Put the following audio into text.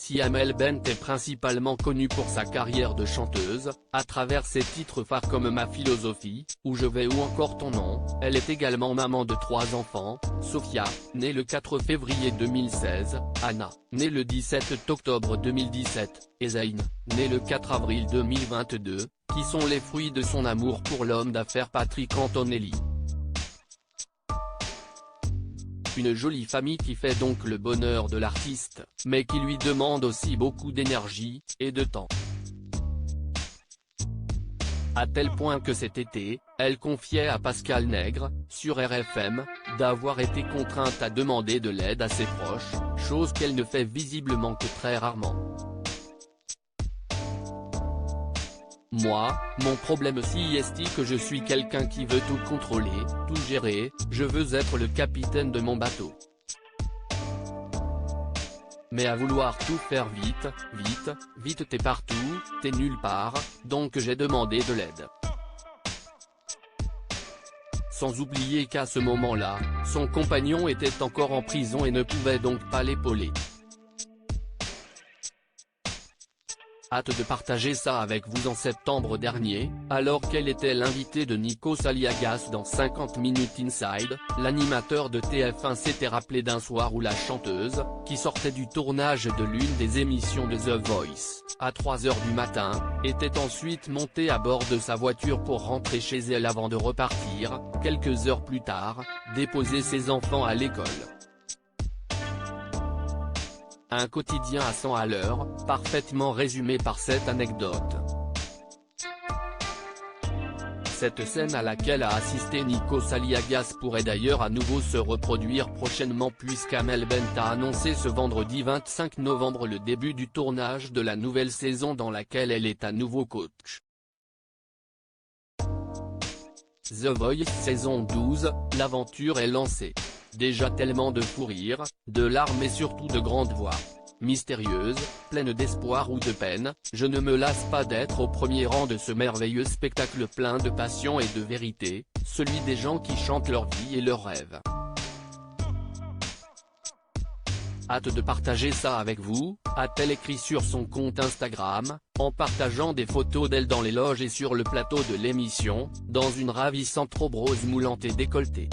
Si Amel Bent est principalement connue pour sa carrière de chanteuse, à travers ses titres phares comme Ma philosophie, Où je vais ou encore Ton nom, elle est également maman de 3 enfants, Sophia, née le 4 février 2016, Anna, née le 17 octobre 2017, et Zayn, née le 4 avril 2022, qui sont les fruits de son amour pour l'homme d'affaires Patrick Antonelli. Une jolie famille qui fait donc le bonheur de l'artiste, mais qui lui demande aussi beaucoup d'énergie, et de temps. À tel point que cet été, elle confiait à Pascal Nègre, sur RFM, d'avoir été contrainte à demander de l'aide à ses proches, chose qu'elle ne fait visiblement que très rarement. Moi, mon problème aussi est que je suis quelqu'un qui veut tout contrôler, tout gérer, je veux être le capitaine de mon bateau. Mais à vouloir tout faire vite t'es partout, t'es nulle part, donc j'ai demandé de l'aide. Sans oublier qu'à ce moment-là, son compagnon était encore en prison et ne pouvait donc pas l'épauler. Hâte de partager ça avec vous en septembre dernier, alors qu'elle était l'invitée de Nico Saliagas dans 50 Minutes Inside, l'animateur de TF1 s'était rappelé d'un soir où la chanteuse, qui sortait du tournage de l'une des émissions de The Voice, à 3 h du matin, était ensuite montée à bord de sa voiture pour rentrer chez elle avant de repartir, quelques heures plus tard, déposer ses enfants à l'école. Un quotidien à 100 à l'heure, parfaitement résumé par cette anecdote. Cette scène à laquelle a assisté Nico Saliagas pourrait d'ailleurs à nouveau se reproduire prochainement puisqu'Amel Bent a annoncé ce vendredi 25 novembre le début du tournage de la nouvelle saison dans laquelle elle est à nouveau coach. The Voice saison 12, l'aventure est lancée. Déjà tellement de fou rire, de larmes et surtout de grandes voix. Mystérieuse, pleine d'espoir ou de peine, je ne me lasse pas d'être au premier rang de ce merveilleux spectacle plein de passion et de vérité, celui des gens qui chantent leur vie et leurs rêves. Hâte de partager ça avec vous, a-t-elle écrit sur son compte Instagram, en partageant des photos d'elle dans les loges et sur le plateau de l'émission, dans une ravissante robe rose moulante et décolletée.